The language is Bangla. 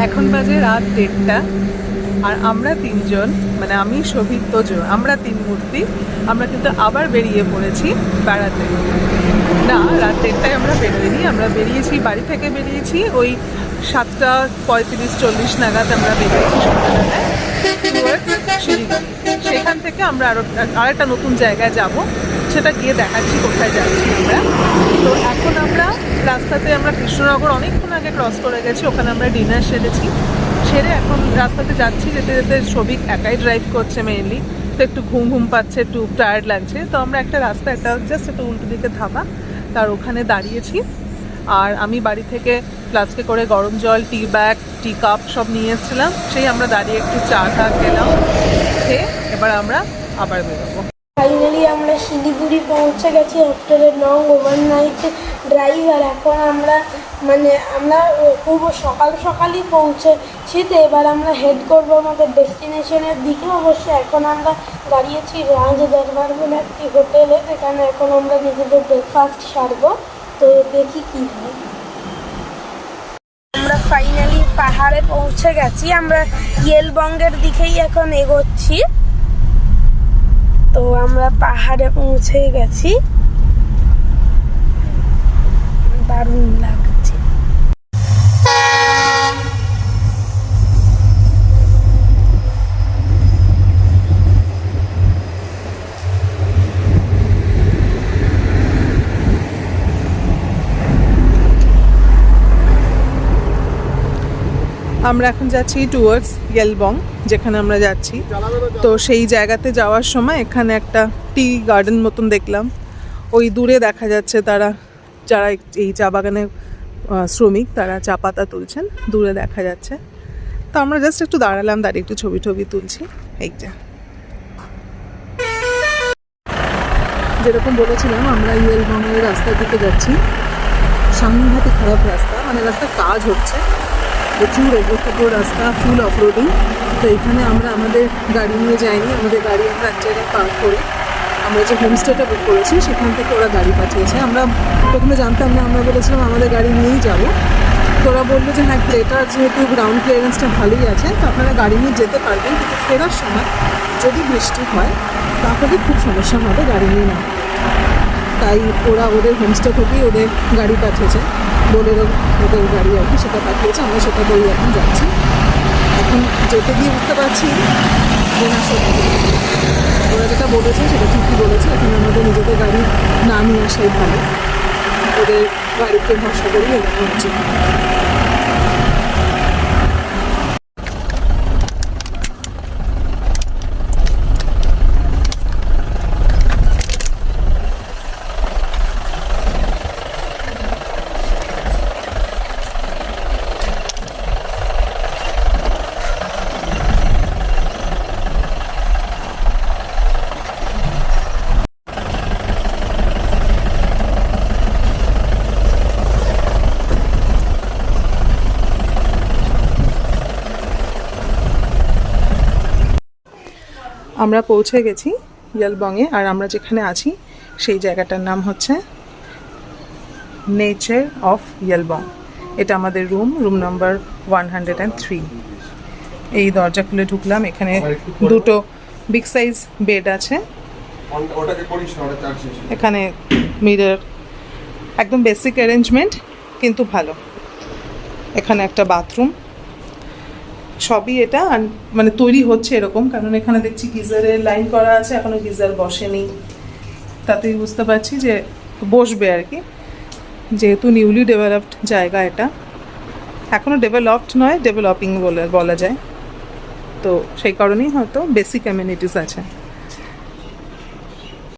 এখন বাজে রাত 1:30 আর আমরা তিনজন, মানে আমি, শোভিত, তোজো, আমরা তিন মূর্তি আমরা কিন্তু আবার বেরিয়ে পড়েছি বেড়াতে। না, রাত 1:30টায় আমরা বেরোইনি, আমরা বেরিয়েছি, বাড়ি থেকে বেরিয়েছি ওই 7:35-40 নাগাদ আমরা বেরিয়েছি সন্ধ্যাবেলায় শিলিগুড়ি। সেখান থেকে আমরা আরেকটা নতুন জায়গায় যাব, সেটা গিয়ে দেখাচ্ছি কোথায় যাচ্ছি আমরা। তো এখন আমরা রাস্তাতে, আমরা কৃষ্ণনগর অনেকক্ষণ আগে ক্রস করে গেছি, ওখানে আমরা ডিনার সেরে এখন রাস্তাতে যাচ্ছি। যেতে যেতে সবিক একাই ড্রাইভ করছে মেইনলি, তো একটু ঘুম পাচ্ছে, একটু টায়ার্ড লাগছে। তো আমরা একটা রাস্তা, একটা জাস্ট একটা উল্টো দিকে ধাবা, তার ওখানে দাঁড়িয়েছি। আর আমি বাড়ি থেকে ফ্লাস্কে করে গরম জল, টি ব্যাগ, টি কাপ সব নিয়ে এসেছিলাম। সেই আমরা দাঁড়িয়ে একটু চা খেলাম, খেয়ে এবার আমরা আবার বেরোবো। ফাইনালি আমরা শিলিগুড়ি পৌঁছে গেছি after a long overnight drive. আর এখন আমরা খুব সকালই পৌঁছেছি। তো এবার আমরা হেড করবো আমাদের ডেস্টিনেশনের দিকে। অবশ্যই এখন আমরা দাঁড়িয়েছি রাজ দরবার বলে একটি হোটেলে, যেখানে এখন আমরা নিজেদের ব্রেকফাস্ট সারবো। তো দেখি কী হয়। আমরা ফাইনালি পাহাড়ে পৌঁছে গেছি, আমরা ইয়েলবঙ্গের দিকেই এখন এগোচ্ছি। তো আমরা পাহাড়ে পৌঁছে গেছি, দারুণ লাগছে। আমরা এখন যাচ্ছি টুয়ার্ডস ইয়েলবং, যেখানে আমরা যাচ্ছি। তো সেই জায়গাতে যাওয়ার সময় এখানে একটা টি গার্ডেন মতন দেখলাম। ওই দূরে দেখা যাচ্ছে যারা এই চা বাগানের শ্রমিক, তারা চা পাতা তুলছেন, দূরে দেখা যাচ্ছে। তো আমরা জাস্ট একটু দাঁড়ালাম, দাঁড়িয়ে একটু ছবি তুলছি। এইটা যেরকম বলেছিলাম, আমরা ইয়েলবংয়ের রাস্তার দিকে যাচ্ছি। সাংঘাতিক খারাপ রাস্তা, মানে রাস্তার কাজ হচ্ছে, প্রচুর এগোর রাস্তা, ফুল অফরোডিং। তো এখানে আমরা আমাদের গাড়ি নিয়ে যাইনি, আমাদের গাড়ি আমরা এক জায়গায় পার্ক করে আমরা যে হোমস্টেটা বুক করেছি সেখান থেকে ওরা গাড়ি পাঠিয়েছে। আমরা প্রথমে জানতাম না, আমরা বলেছিলাম আমাদের গাড়ি নিয়েই যাব। তো ওরা বললো যে হ্যাঁ, ক্রেটার যেহেতু গ্রাউন্ড ক্লিয়ারেন্সটা ভালোই আছে, তো আপনারা গাড়ি নিয়ে যেতে পারবেন, কিন্তু ফেরার সময় যদি বৃষ্টি হয় তাহলে খুব সমস্যা হবে গাড়ি নিয়ে না। তাই ওরা ওদের হোমস্টে থেকেই ওদের গাড়ি পাঠিয়েছে, বোলেরো ওদের গাড়ি আর কি, সেটা পাঠিয়েছে। আমরা সেটা করেই এখন যাচ্ছি। এখন যেতে গিয়ে বুঝতে পারছি যে না, সত্যি ওরা যেটা বলেছে সেটা ঠিকই বলেছে। এখন আমাদের নিজেদের গাড়ি না নিয়ে আসাই ভালো, ওদের গাড়িতে ভরসা করেই এগোনো উচিত। আমরা পৌঁছে গেছি ইয়েলবংয়ে, আর আমরা যেখানে আছি সেই জায়গাটার নাম হচ্ছে নেচার অফ ইয়েলবং। এটা আমাদের রুম নাম্বার 103। এই দরজা খুলে ঢুকলাম, এখানে দুটো বিগ সাইজ বেড আছে, এখানে মিরর, একদম বেসিক অ্যারেঞ্জমেন্ট কিন্তু ভালো। এখানে একটা বাথরুম, সবই এটা মানে তৈরি হচ্ছে এরকম, কারণ এখানে দেখছি গিজারের লাইন করা আছে, এখনো গিজার বসেনি। তাতেই বুঝতে পারছি যে বসবে আর কি, যেহেতু নিউলি ডেভেলপড জায়গা, এটা এখনও ডেভেলপড নয়, ডেভেলপিং বলা যায়। তো সেই কারণেই হয়তো বেসিক অ্যামেনিটিস আছে।